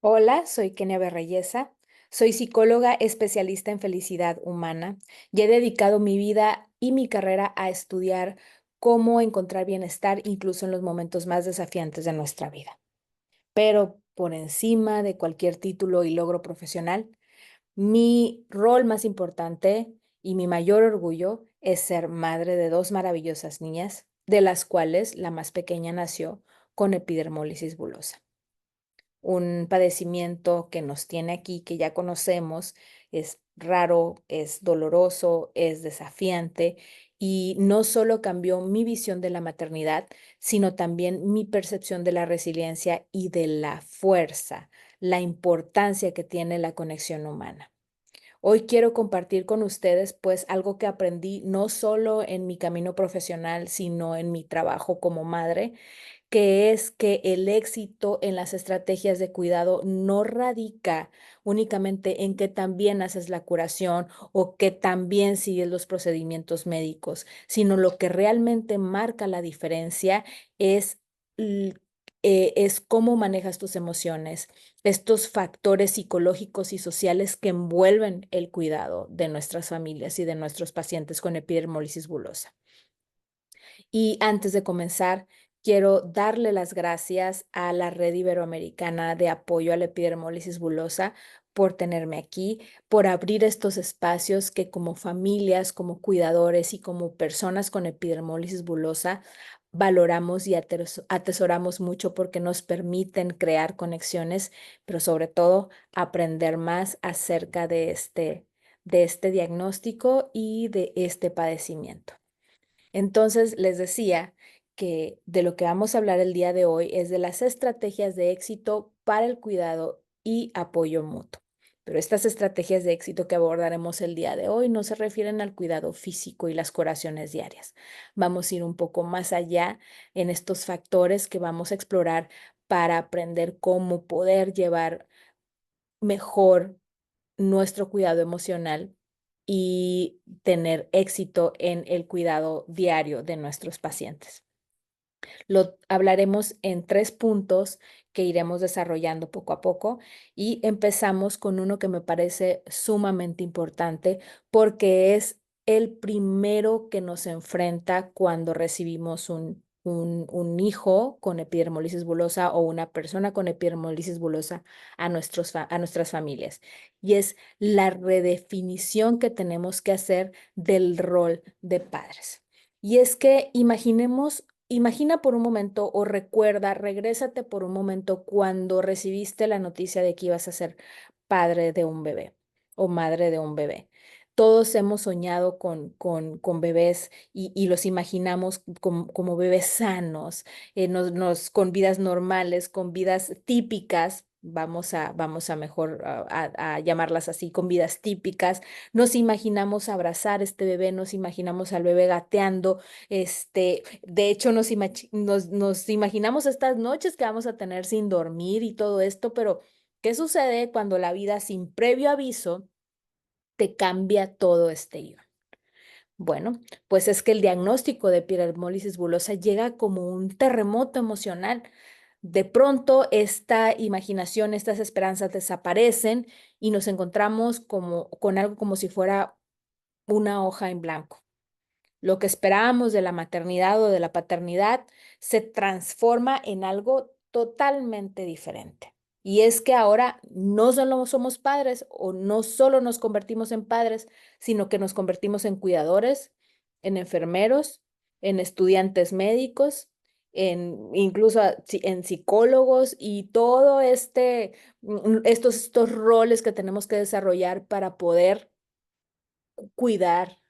Hola, soy Kenia Berreyesa. Soy psicóloga especialista en felicidad humana y he dedicado mi vida y mi carrera a estudiar cómo encontrar bienestar incluso en los momentos más desafiantes de nuestra vida. Pero por encima de cualquier título y logro profesional, mi rol más importante y mi mayor orgullo es ser madre de dos maravillosas niñas, de las cuales la más pequeña nació con epidermólisis bullosa, un padecimiento que nos tiene aquí, que ya conocemos, es raro, es doloroso, es desafiante y no solo cambió mi visión de la maternidad, sino también mi percepción de la resiliencia y de la fuerza, la importancia que tiene la conexión humana. Hoy quiero compartir con ustedes pues algo que aprendí no solo en mi camino profesional, sino en mi trabajo como madre, que es que el éxito en las estrategias de cuidado no radica únicamente en que también haces la curación o que también sigues los procedimientos médicos, sino lo que realmente marca la diferencia es, l- es cómo manejas tus emociones, estos factores psicológicos y sociales que envuelven el cuidado de nuestras familias y de nuestros pacientes con epidermólisis bullosa. Y antes de comenzar, quiero darle las gracias a la Red Iberoamericana de Apoyo a la Epidermólisis Bullosa por tenerme aquí, por abrir estos espacios que como familias, como cuidadores y como personas con epidermólisis bullosa valoramos y atesoramos mucho porque nos permiten crear conexiones, pero sobre todo aprender más acerca de este diagnóstico y de este padecimiento. Entonces, les decía que de lo que vamos a hablar el día de hoy es de las estrategias de éxito para el cuidado y apoyo mutuo. Pero estas estrategias de éxito que abordaremos el día de hoy no se refieren al cuidado físico y las curaciones diarias. Vamos a ir un poco más allá en estos factores que vamos a explorar para aprender cómo poder llevar mejor nuestro cuidado emocional y tener éxito en el cuidado diario de nuestros pacientes. Lo hablaremos en tres puntos que iremos desarrollando poco a poco y empezamos con uno que me parece sumamente importante porque es el primero que nos enfrenta cuando recibimos un hijo con epidermolisis bullosa o una persona con epidermolisis bullosa a nuestras familias. Y es la redefinición que tenemos que hacer del rol de padres. Y es que imagina por un momento o recuerda, regrésate por un momento cuando recibiste la noticia de que ibas a ser padre de un bebé o madre de un bebé. Todos hemos soñado con bebés y los imaginamos como bebés sanos, con vidas normales, con vidas típicas. Vamos a mejor a llamarlas así, con vidas típicas. Nos imaginamos abrazar este bebé, nos imaginamos al bebé gateando, de hecho, nos imaginamos estas noches que vamos a tener sin dormir y todo esto, pero ¿qué sucede cuando la vida sin previo aviso te cambia todo este guión? Bueno, pues es que el diagnóstico de epidermólisis bullosa llega como un terremoto emocional. De pronto, esta imaginación, estas esperanzas desaparecen y nos encontramos con algo como si fuera una hoja en blanco. Lo que esperábamos de la maternidad o de la paternidad se transforma en algo totalmente diferente. Y es que ahora no solo somos padres o no solo nos convertimos en padres, sino que nos convertimos en cuidadores, en enfermeros, en estudiantes médicos, en incluso en psicólogos y todo estos roles que tenemos que desarrollar para poder cuidar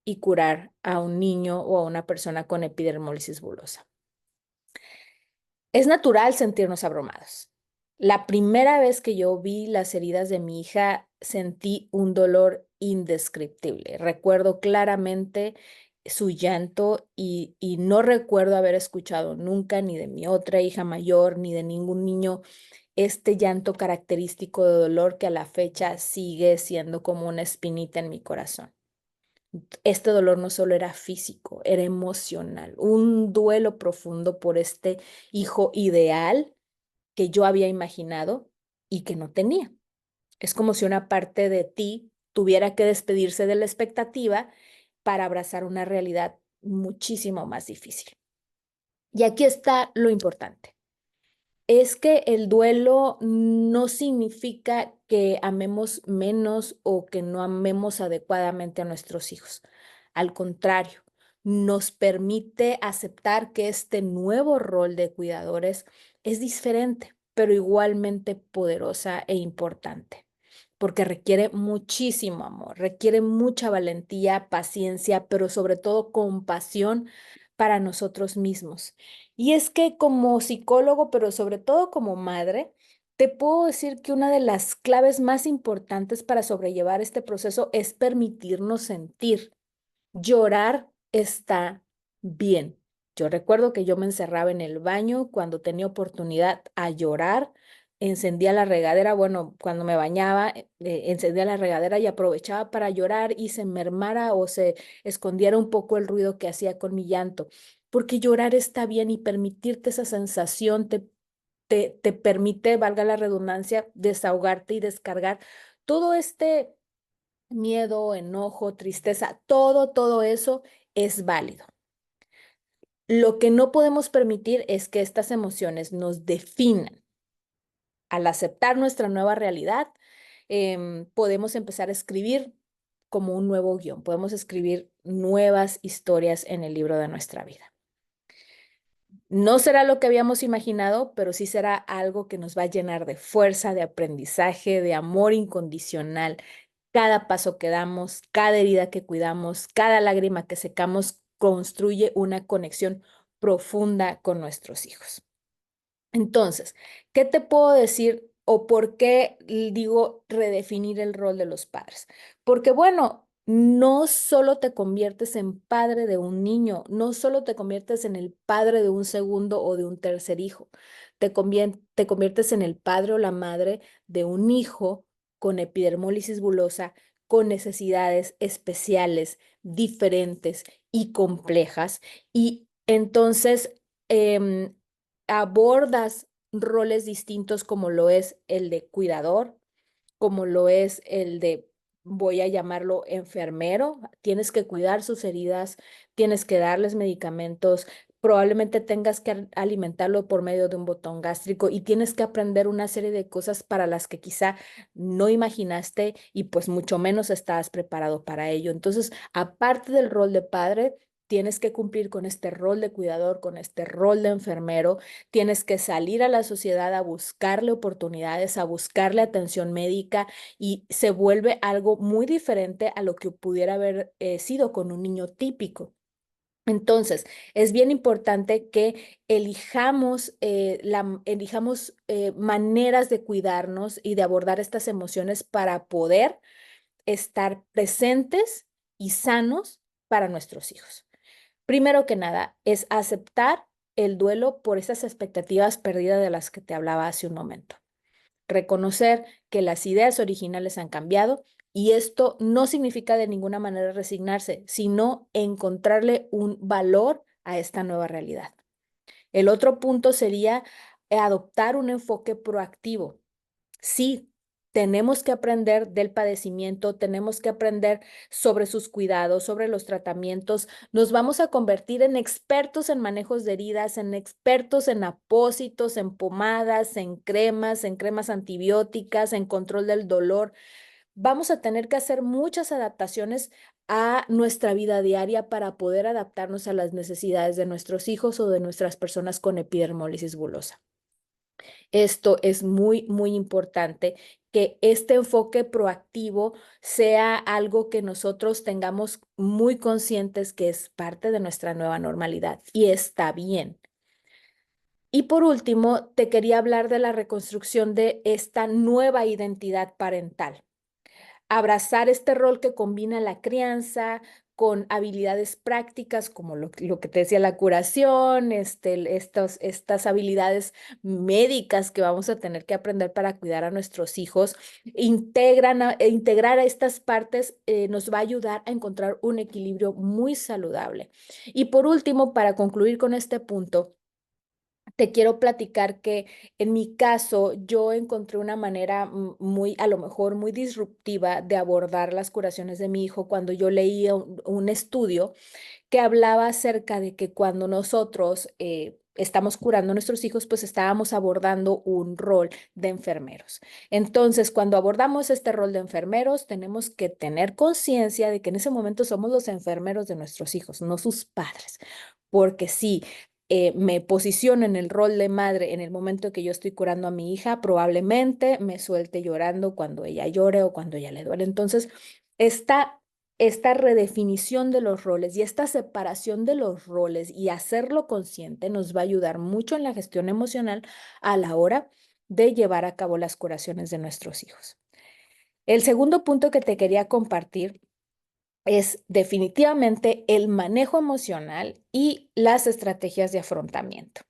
y curar a un niño o a una persona con epidermólisis bullosa. Es natural sentirnos abrumados. La primera vez que yo vi las heridas de mi hija, sentí un dolor indescriptible. Recuerdo claramente su llanto y no recuerdo haber escuchado nunca ni de mi otra hija mayor ni de ningún niño este llanto característico de dolor que a la fecha sigue siendo como una espinita en mi corazón. Este dolor no solo era físico, era emocional, un duelo profundo por este hijo ideal que yo había imaginado y que no tenía. Es como si una parte de ti tuviera que despedirse de la expectativa para abrazar una realidad muchísimo más difícil. Y aquí está lo importante. Es que el duelo no significa que amemos menos o que no amemos adecuadamente a nuestros hijos. Al contrario, nos permite aceptar que este nuevo rol de cuidadores es diferente, pero igualmente poderosa e importante, porque requiere muchísimo amor, requiere mucha valentía, paciencia, pero sobre todo compasión para nosotros mismos. Y es que como psicólogo, pero sobre todo como madre, te puedo decir que una de las claves más importantes para sobrellevar este proceso es permitirnos sentir. Llorar está bien. Yo recuerdo que yo me encerraba en el baño cuando tenía oportunidad a llorar, encendía la regadera, bueno, cuando me bañaba, encendía la regadera y aprovechaba para llorar y se mermara o se escondiera un poco el ruido que hacía con mi llanto, porque llorar está bien y permitirte esa sensación te permite, valga la redundancia, desahogarte y descargar todo este miedo, enojo, tristeza, todo eso es válido. Lo que no podemos permitir es que estas emociones nos definan. Al aceptar nuestra nueva realidad, podemos empezar a escribir como un nuevo guión, podemos escribir nuevas historias en el libro de nuestra vida. No será lo que habíamos imaginado, pero sí será algo que nos va a llenar de fuerza, de aprendizaje, de amor incondicional. Cada paso que damos, cada herida que cuidamos, cada lágrima que secamos construye una conexión profunda con nuestros hijos. Entonces, ¿qué te puedo decir o por qué digo redefinir el rol de los padres? Porque bueno, no solo te conviertes en padre de un niño, no solo te conviertes en el padre de un segundo o de un tercer hijo, te conviertes en el padre o la madre de un hijo con epidermólisis bullosa, con necesidades especiales, diferentes y complejas. Y entonces, em, abordas roles distintos como lo es el de cuidador, como lo es el de, voy a llamarlo enfermero, tienes que cuidar sus heridas, tienes que darles medicamentos, probablemente tengas que alimentarlo por medio de un botón gástrico y tienes que aprender una serie de cosas para las que quizá no imaginaste y pues mucho menos estabas preparado para ello. Entonces, aparte del rol de padre, tienes que cumplir con este rol de cuidador, con este rol de enfermero, tienes que salir a la sociedad a buscarle oportunidades, a buscarle atención médica y se vuelve algo muy diferente a lo que pudiera haber sido con un niño típico. Entonces, es bien importante que elijamos maneras de cuidarnos y de abordar estas emociones para poder estar presentes y sanos para nuestros hijos. Primero que nada, es aceptar el duelo por esas expectativas perdidas de las que te hablaba hace un momento. Reconocer que las ideas originales han cambiado y esto no significa de ninguna manera resignarse, sino encontrarle un valor a esta nueva realidad. El otro punto sería adoptar un enfoque proactivo. Sí, tenemos que aprender del padecimiento, tenemos que aprender sobre sus cuidados, sobre los tratamientos. Nos vamos a convertir en expertos en manejos de heridas, en expertos en apósitos, en pomadas, en cremas antibióticas, en control del dolor. Vamos a tener que hacer muchas adaptaciones a nuestra vida diaria para poder adaptarnos a las necesidades de nuestros hijos o de nuestras personas con epidermólisis bullosa. Esto es muy importante, que este enfoque proactivo sea algo que nosotros tengamos muy conscientes que es parte de nuestra nueva normalidad y está bien. Y por último, te quería hablar de la reconstrucción de esta nueva identidad parental. Abrazar este rol que combina la crianza con habilidades prácticas como lo que te decía, la curación, estas habilidades médicas que vamos a tener que aprender para cuidar a nuestros hijos. Integrar a estas partes nos va a ayudar a encontrar un equilibrio muy saludable. Y por último, para concluir con este punto, te quiero platicar que en mi caso yo encontré una manera muy, a lo mejor muy disruptiva de abordar las curaciones de mi hijo cuando yo leía un estudio que hablaba acerca de que cuando nosotros estamos curando a nuestros hijos, pues estábamos abordando un rol de enfermeros. Entonces, cuando abordamos este rol de enfermeros, tenemos que tener conciencia de que en ese momento somos los enfermeros de nuestros hijos, no sus padres. Porque si me posiciono en el rol de madre en el momento que yo estoy curando a mi hija, probablemente me suelte llorando cuando ella llore o cuando ella le duele. Entonces, esta redefinición de los roles y esta separación de los roles y hacerlo consciente nos va a ayudar mucho en la gestión emocional a la hora de llevar a cabo las curaciones de nuestros hijos. El segundo punto que te quería compartir es definitivamente el manejo emocional y las estrategias de afrontamiento.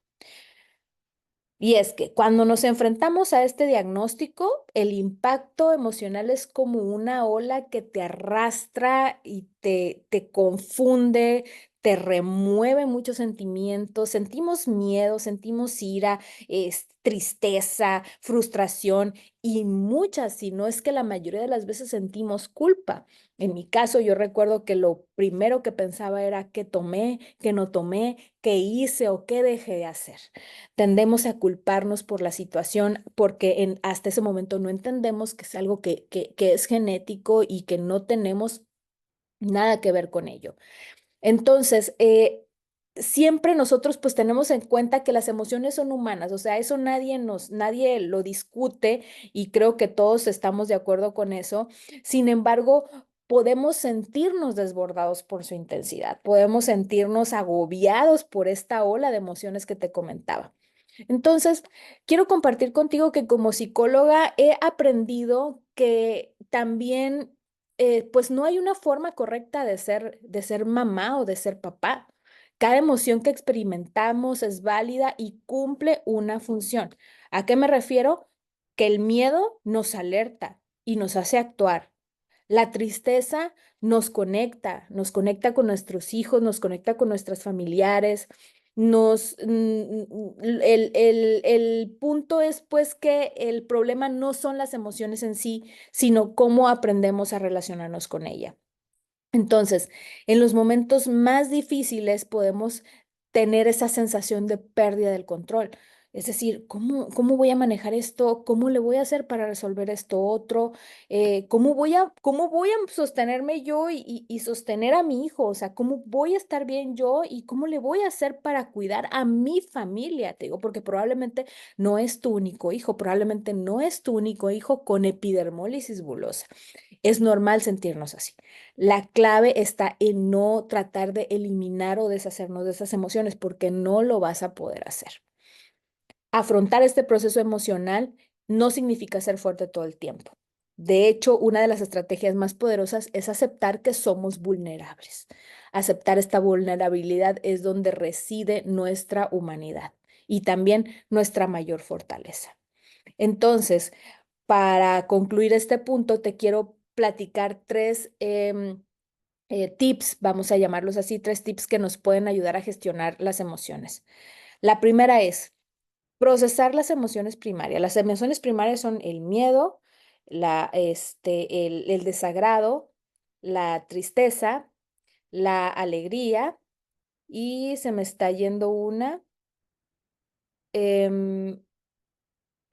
Y es que cuando nos enfrentamos a este diagnóstico, el impacto emocional es como una ola que te arrastra y te confunde, te remueve muchos sentimientos. Sentimos miedo, sentimos ira, tristeza, frustración y muchas, si no es que la mayoría de las veces sentimos culpa. En mi caso, yo recuerdo que lo primero que pensaba era qué tomé, qué no tomé, qué hice o qué dejé de hacer. Tendemos a culparnos por la situación porque hasta ese momento no entendemos que es algo que es genético y que no tenemos nada que ver con ello. Entonces, siempre nosotros pues tenemos en cuenta que las emociones son humanas, o sea, eso nadie lo discute y creo que todos estamos de acuerdo con eso. Sin embargo, podemos sentirnos desbordados por su intensidad, podemos sentirnos agobiados por esta ola de emociones que te comentaba. Entonces, quiero compartir contigo que como psicóloga he aprendido que también, pues no hay una forma correcta de ser mamá o de ser papá. Cada emoción que experimentamos es válida y cumple una función. ¿A qué me refiero? Que el miedo nos alerta y nos hace actuar. La tristeza nos conecta con nuestros hijos, nos conecta con nuestros familiares. El punto es pues que el problema no son las emociones en sí, sino cómo aprendemos a relacionarnos con ella. Entonces, en los momentos más difíciles podemos tener esa sensación de pérdida del control. Es decir, ¿cómo voy a manejar esto? ¿Cómo le voy a hacer para resolver esto otro? ¿Cómo voy a sostenerme yo y sostener a mi hijo? O sea, ¿cómo voy a estar bien yo y cómo le voy a hacer para cuidar a mi familia? Te digo, porque probablemente no es tu único hijo, probablemente no es tu único hijo con epidermólisis bulosa. Es normal sentirnos así. La clave está en no tratar de eliminar o deshacernos de esas emociones porque no lo vas a poder hacer. Afrontar este proceso emocional no significa ser fuerte todo el tiempo. De hecho, una de las estrategias más poderosas es aceptar que somos vulnerables. Aceptar esta vulnerabilidad es donde reside nuestra humanidad y también nuestra mayor fortaleza. Entonces, para concluir este punto, te quiero platicar tres tips, vamos a llamarlos así, tres tips que nos pueden ayudar a gestionar las emociones. La primera es procesar las emociones primarias. Las emociones primarias son el miedo, el desagrado, la tristeza, la alegría y se me está yendo una, em,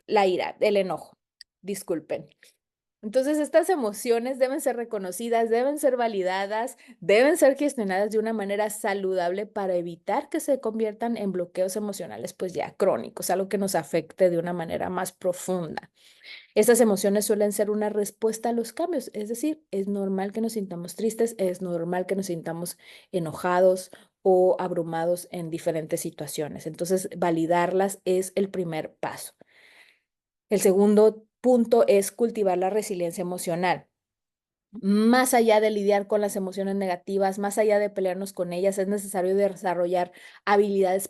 la ira, el enojo. Disculpen. Entonces, estas emociones deben ser reconocidas, deben ser validadas, deben ser gestionadas de una manera saludable para evitar que se conviertan en bloqueos emocionales, pues ya crónicos, algo que nos afecte de una manera más profunda. Estas emociones suelen ser una respuesta a los cambios, es decir, es normal que nos sintamos tristes, es normal que nos sintamos enojados o abrumados en diferentes situaciones. Entonces, validarlas es el primer paso. El segundo punto es cultivar la resiliencia emocional. Más allá de lidiar con las emociones negativas, más allá de pelearnos con ellas, es necesario desarrollar habilidades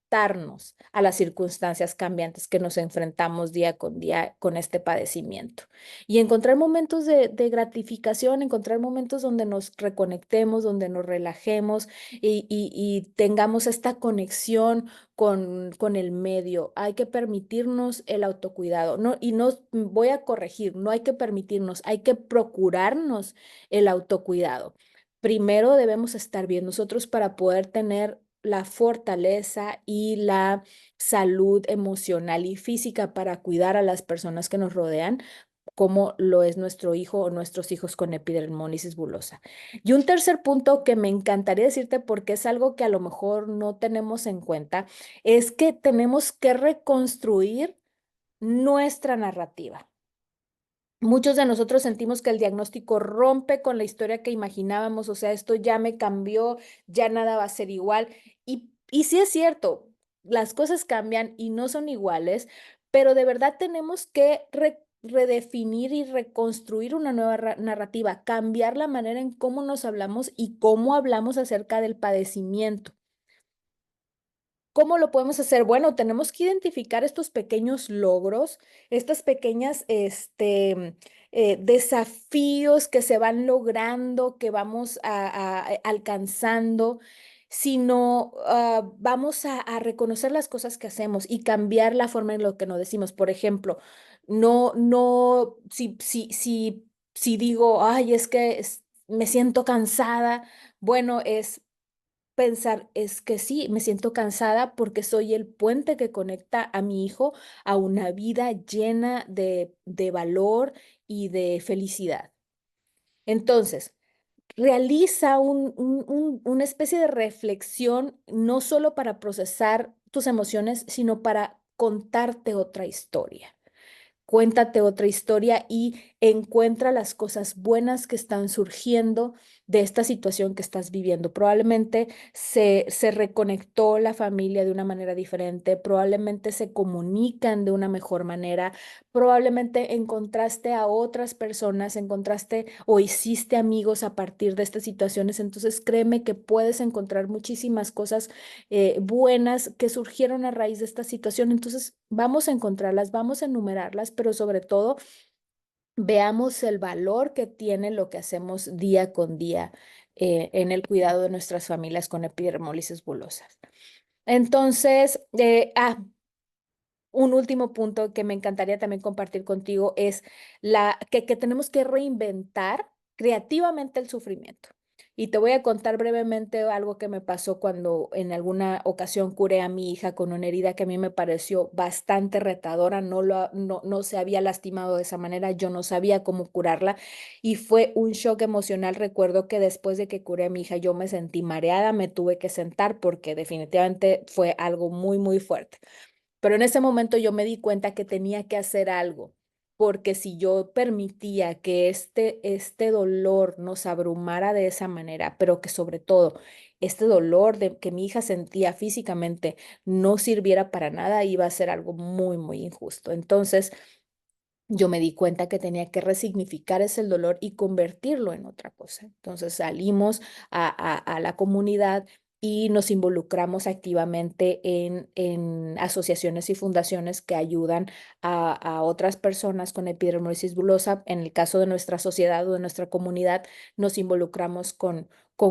adaptarnos a las circunstancias cambiantes que nos enfrentamos día con día con este padecimiento. Y encontrar momentos de gratificación, encontrar momentos donde nos reconectemos, donde nos relajemos y tengamos esta conexión con el medio. Hay que permitirnos el autocuidado. No, y no voy a corregir, no hay que permitirnos, hay que procurarnos el autocuidado. Primero debemos estar bien nosotros para poder tener la fortaleza y la salud emocional y física para cuidar a las personas que nos rodean, como lo es nuestro hijo o nuestros hijos con epidermolisis bullosa. Y un tercer punto que me encantaría decirte, porque es algo que a lo mejor no tenemos en cuenta, es que tenemos que reconstruir nuestra narrativa. Muchos de nosotros sentimos que el diagnóstico rompe con la historia que imaginábamos, o sea, esto ya me cambió, ya nada va a ser igual. Y sí es cierto, las cosas cambian y no son iguales, pero de verdad tenemos que redefinir y reconstruir una nueva narrativa, cambiar la manera en cómo nos hablamos y cómo hablamos acerca del padecimiento. ¿Cómo lo podemos hacer? Bueno, tenemos que identificar estos pequeños logros, estas pequeñas, desafíos que se van logrando, que vamos alcanzando, sino vamos a reconocer las cosas que hacemos y cambiar la forma en lo que nos decimos. Por ejemplo, si digo, ay, es que me siento cansada, bueno, es pensar, es que sí, me siento cansada porque soy el puente que conecta a mi hijo a una vida llena de valor y de felicidad. Entonces, realiza una especie de reflexión, no solo para procesar tus emociones, sino para contarte otra historia. Cuéntate otra historia y encuentra las cosas buenas que están surgiendo de esta situación que estás viviendo. Probablemente se reconectó la familia de una manera diferente, probablemente se comunican de una mejor manera, probablemente encontraste a otras personas, encontraste o hiciste amigos a partir de estas situaciones. Entonces, créeme que puedes encontrar muchísimas cosas buenas que surgieron a raíz de esta situación. Entonces, vamos a encontrarlas, vamos a enumerarlas, pero sobre todo, veamos el valor que tiene lo que hacemos día con día en el cuidado de nuestras familias con epidermólisis bulosas. Entonces, un último punto que me encantaría también compartir contigo es que tenemos que reinventar creativamente el sufrimiento. Y te voy a contar brevemente algo que me pasó cuando en alguna ocasión curé a mi hija con una herida que a mí me pareció bastante retadora. No se había lastimado de esa manera, yo no sabía cómo curarla y fue un shock emocional. Recuerdo que después de que curé a mi hija yo me sentí mareada, me tuve que sentar porque definitivamente fue algo muy, muy fuerte. Pero en ese momento yo me di cuenta que tenía que hacer algo, porque si yo permitía que este dolor nos abrumara de esa manera, pero que sobre todo este dolor que mi hija sentía físicamente no sirviera para nada, iba a ser algo muy, muy injusto. Entonces, yo me di cuenta que tenía que resignificar ese dolor y convertirlo en otra cosa. Entonces salimos a la comunidad y nos involucramos activamente en asociaciones y fundaciones que ayudan a otras personas con epidermolysis bullosa. En el caso de nuestra sociedad o de nuestra comunidad, nos involucramos con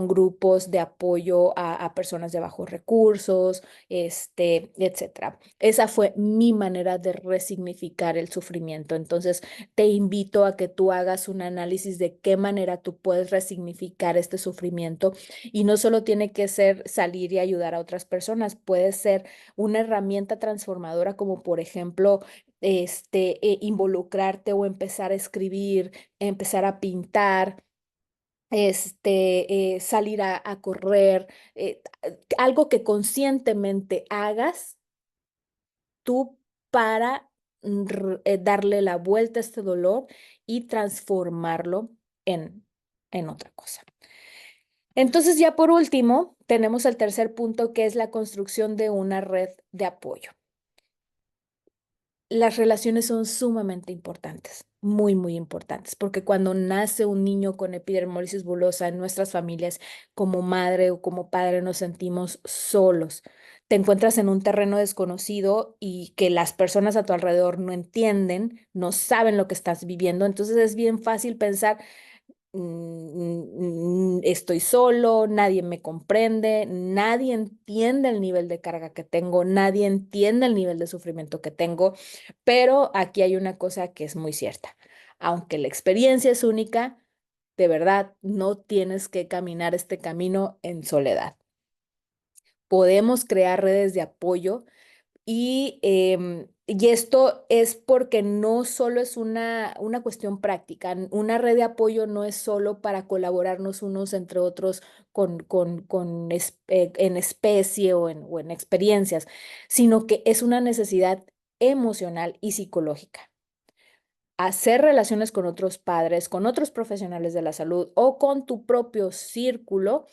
grupos de apoyo a personas de bajos recursos, etcétera. Esa fue mi manera de resignificar el sufrimiento. Entonces, te invito a que tú hagas un análisis de qué manera tú puedes resignificar este sufrimiento y no solo tiene que ser salir y ayudar a otras personas, puede ser una herramienta transformadora como por ejemplo involucrarte o empezar a escribir, empezar a pintar, salir a correr, algo que conscientemente hagas tú para darle la vuelta a este dolor y transformarlo en, en otra cosa. Entonces, ya por último, tenemos el tercer punto, que es la construcción de una red de apoyo. Las relaciones son sumamente importantes, muy, muy importantes, porque cuando nace un niño con epidermólisis bullosa en nuestras familias, como madre o como padre nos sentimos solos. te encuentras en un terreno desconocido y que las personas a tu alrededor no entienden, no saben lo que estás viviendo. Entonces es bien fácil pensar, estoy solo, nadie me comprende, nadie entiende el nivel de carga que tengo, nadie entiende el nivel de sufrimiento que tengo, pero aquí hay una cosa que es muy cierta. Aunque la experiencia es única, de verdad, no tienes que caminar este camino en soledad. Podemos crear redes de apoyo y esto es porque no solo es una cuestión práctica. Una red de apoyo no es solo para colaborarnos unos entre otros en especie o en experiencias, sino que es una necesidad emocional y psicológica. Hacer relaciones con otros padres, con otros profesionales de la salud o con tu propio círculo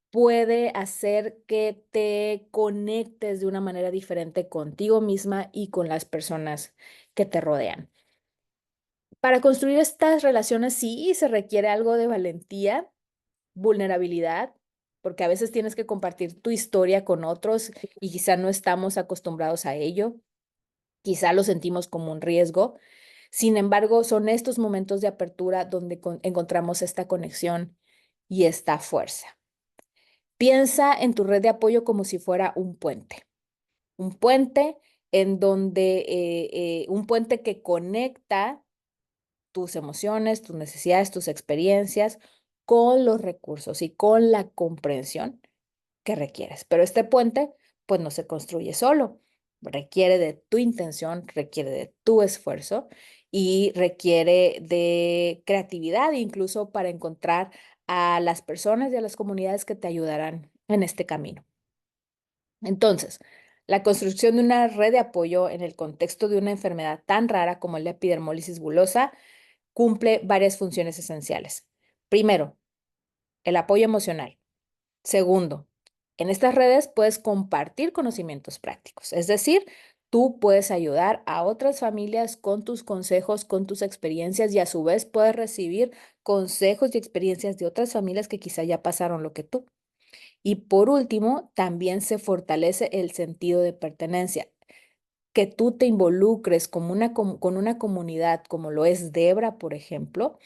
puede hacer que te conectes de una manera diferente contigo misma y con las personas que te rodean. Para construir estas relaciones sí se requiere algo de valentía, vulnerabilidad, porque a veces tienes que compartir tu historia con otros y quizá no estamos acostumbrados a ello, quizá lo sentimos como un riesgo. Sin embargo, son estos momentos de apertura donde encontramos esta conexión y esta fuerza. Piensa en tu red de apoyo como si fuera un puente en donde, un puente que conecta tus emociones, tus necesidades, tus experiencias con los recursos y con la comprensión que requieres. Pero este puente, pues no se construye solo, requiere de tu intención, requiere de tu esfuerzo y requiere de creatividad, incluso para encontrar a las personas y a las comunidades que te ayudarán en este camino. Entonces, la construcción de una red de apoyo en el contexto de una enfermedad tan rara como la epidermólisis bullosa cumple varias funciones esenciales. Primero, el apoyo emocional. Segundo, en estas redes puedes compartir conocimientos prácticos, es decir, tú puedes ayudar a otras familias con tus consejos, con tus experiencias y a su vez puedes recibir consejos y experiencias de otras familias que quizá ya pasaron lo que tú. Y por último, también se fortalece el sentido de pertenencia. Que tú te involucres como con una comunidad como lo es Debra, por ejemplo,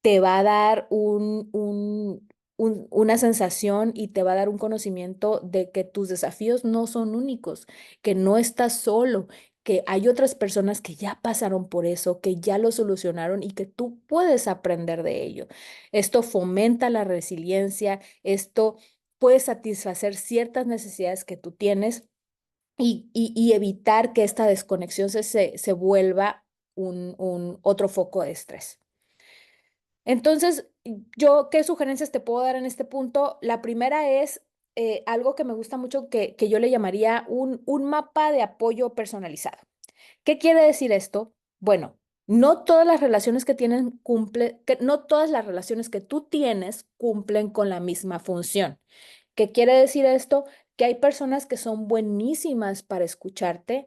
te va a dar una sensación y te va a dar un conocimiento de que tus desafíos no son únicos, que no estás solo, que hay otras personas que ya pasaron por eso, que ya lo solucionaron y que tú puedes aprender de ello. Esto fomenta la resiliencia, esto puede satisfacer ciertas necesidades que tú tienes y evitar que esta desconexión se vuelva un otro foco de estrés. Entonces, yo, ¿qué sugerencias te puedo dar en este punto? La primera es algo que me gusta mucho que yo le llamaría un mapa de apoyo personalizado. ¿Qué quiere decir esto? Bueno, no todas las relaciones que tienen no todas las relaciones que tú tienes cumplen con la misma función. ¿Qué quiere decir esto? Que hay personas que son buenísimas para escucharte,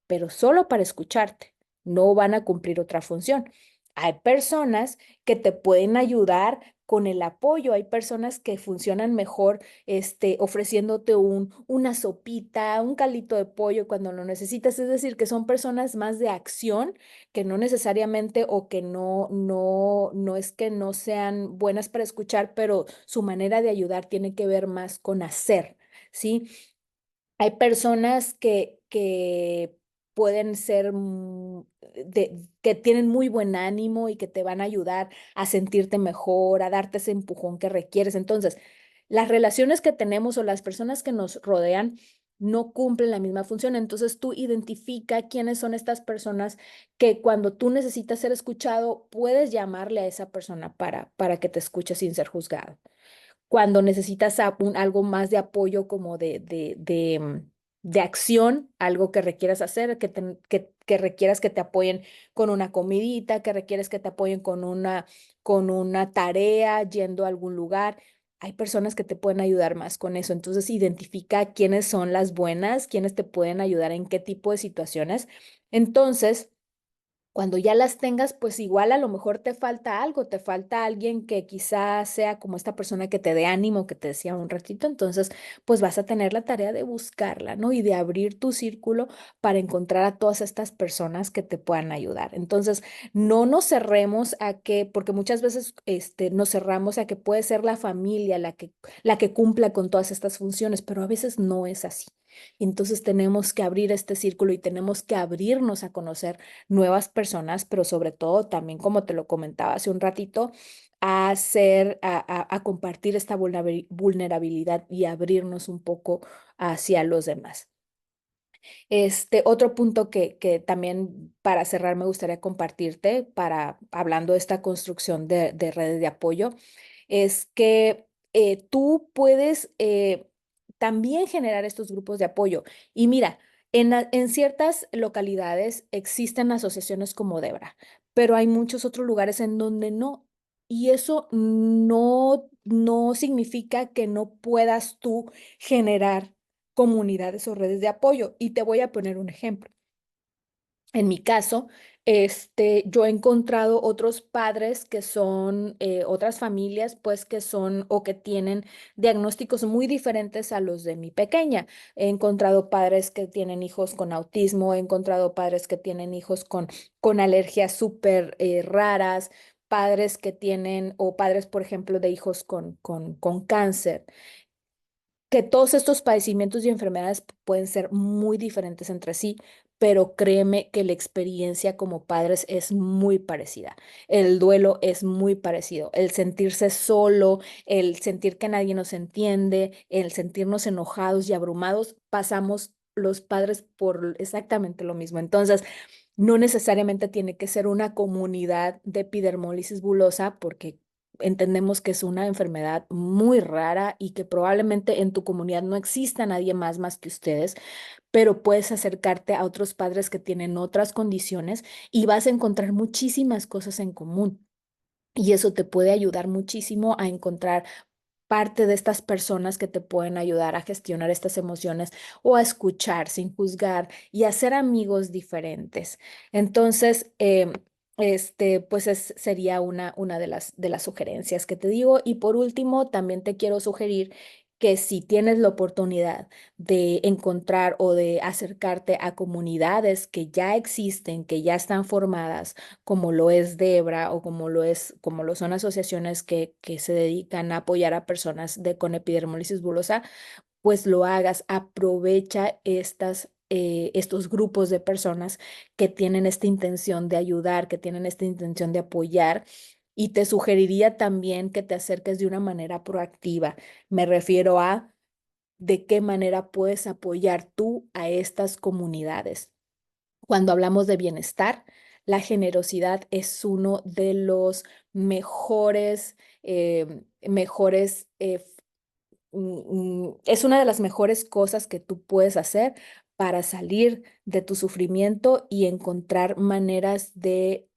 pero solo para escucharte. No van a cumplir otra función. Hay personas que te pueden ayudar con el apoyo. Hay personas que funcionan mejor ofreciéndote una sopita, un caldito de pollo cuando lo necesitas. Es decir, que son personas más de acción que no necesariamente o que no es que no sean buenas para escuchar, pero su manera de ayudar tiene que ver más con hacer, ¿sí? Hay personas que pueden ser, que tienen muy buen ánimo y que te van a ayudar a sentirte mejor, a darte ese empujón que requieres. Entonces, las relaciones que tenemos o las personas que nos rodean no cumplen la misma función. Entonces, tú identifica quiénes son estas personas que cuando tú necesitas ser escuchado, puedes llamarle a esa persona para que te escuche sin ser juzgado cuando necesitas algo más de apoyo como de acción, algo que requieras hacer, que requieras que te apoyen con una comidita, que requieres que te apoyen con una tarea, yendo a algún lugar. Hay personas que te pueden ayudar más con eso. Entonces, identifica quiénes son las buenas, quiénes te pueden ayudar en qué tipo de situaciones. Entonces, Cuando ya las tengas, pues igual a lo mejor te falta algo, te falta alguien que quizás sea como esta persona que te dé ánimo, que te decía un ratito, entonces pues vas a tener la tarea de buscarla, ¿no? Y de abrir tu círculo para encontrar a todas estas personas que te puedan ayudar. Entonces, no nos cerremos a que, porque muchas veces nos cerramos a que puede ser la familia la que cumpla con todas estas funciones, pero a veces no es así. Entonces tenemos que abrir este círculo y tenemos que abrirnos a conocer nuevas personas, pero sobre todo también, como te lo comentaba hace un ratito, a hacer, a compartir esta vulnerabilidad y abrirnos un poco hacia los demás. Otro punto que también para cerrar me gustaría compartirte, para hablando de esta construcción de redes de apoyo, es que tú puedes también generar estos grupos de apoyo. Y mira, en ciertas localidades existen asociaciones como Debra, pero hay muchos otros lugares en donde no. Y eso no significa que no puedas tú generar comunidades o redes de apoyo. Y te voy a poner un ejemplo. En mi caso, yo he encontrado otros padres que son, otras familias, pues que son o que tienen diagnósticos muy diferentes a los de mi pequeña. He encontrado padres que tienen hijos con autismo, he encontrado padres que tienen hijos con alergias súper raras, padres que tienen, o padres, por ejemplo, de hijos con cáncer, que todos estos padecimientos y enfermedades pueden ser muy diferentes entre sí, pero créeme que la experiencia como padres es muy parecida. El duelo es muy parecido. El sentirse solo, el sentir que nadie nos entiende, el sentirnos enojados y abrumados, pasamos los padres por exactamente lo mismo. Entonces, no necesariamente tiene que ser una comunidad de epidermólisis bulosa, porque entendemos que es una enfermedad muy rara y que probablemente en tu comunidad no exista nadie más que ustedes, pero puedes acercarte a otros padres que tienen otras condiciones y vas a encontrar muchísimas cosas en común. Y eso te puede ayudar muchísimo a encontrar parte de estas personas que te pueden ayudar a gestionar estas emociones o a escuchar sin juzgar y a ser amigos diferentes. Entonces, pues sería una de las sugerencias que te digo. Y por último, también te quiero sugerir que si tienes la oportunidad de encontrar o de acercarte a comunidades que ya existen, que ya están formadas, como lo es Debra o como lo son asociaciones que se dedican a apoyar a personas con epidermolisis bulosa, pues lo hagas, aprovecha estos grupos de personas que tienen esta intención de ayudar, que tienen esta intención de apoyar. Y te sugeriría también que te acerques de una manera proactiva. Me refiero a de qué manera puedes apoyar tú a estas comunidades. Cuando hablamos de bienestar, la generosidad es uno de los es una de las mejores cosas que tú puedes hacer para salir de tu sufrimiento y encontrar maneras de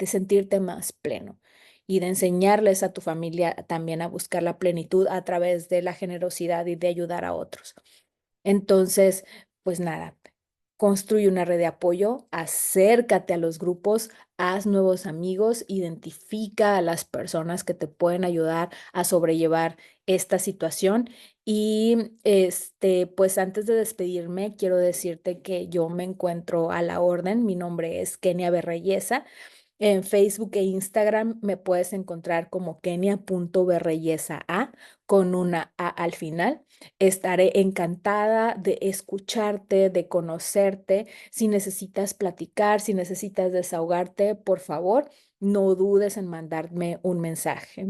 sentirte más pleno y de enseñarles a tu familia también a buscar la plenitud a través de la generosidad y de ayudar a otros. Entonces, pues nada, construye una red de apoyo, acércate a los grupos, haz nuevos amigos, identifica a las personas que te pueden ayudar a sobrellevar esta situación. Y pues antes de despedirme, quiero decirte que yo me encuentro a la orden. Mi nombre es Kenia Berreyesa. En Facebook e Instagram me puedes encontrar como kenia.berreyesa con una A al final. Estaré encantada de escucharte, de conocerte. Si necesitas platicar, si necesitas desahogarte, por favor, no dudes en mandarme un mensaje.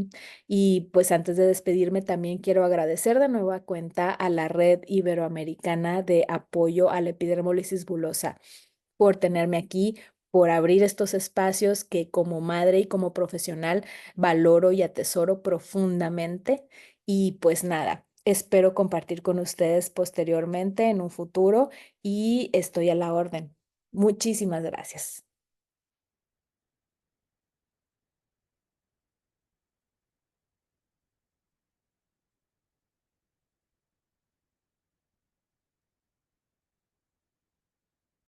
Y pues antes de despedirme, también quiero agradecer de nueva cuenta a la Red Iberoamericana de Apoyo a la Epidermólisis Bulosa por tenerme aquí, por abrir estos espacios que como madre y como profesional valoro y atesoro profundamente. Y pues nada, espero compartir con ustedes posteriormente en un futuro y estoy a la orden. Muchísimas gracias.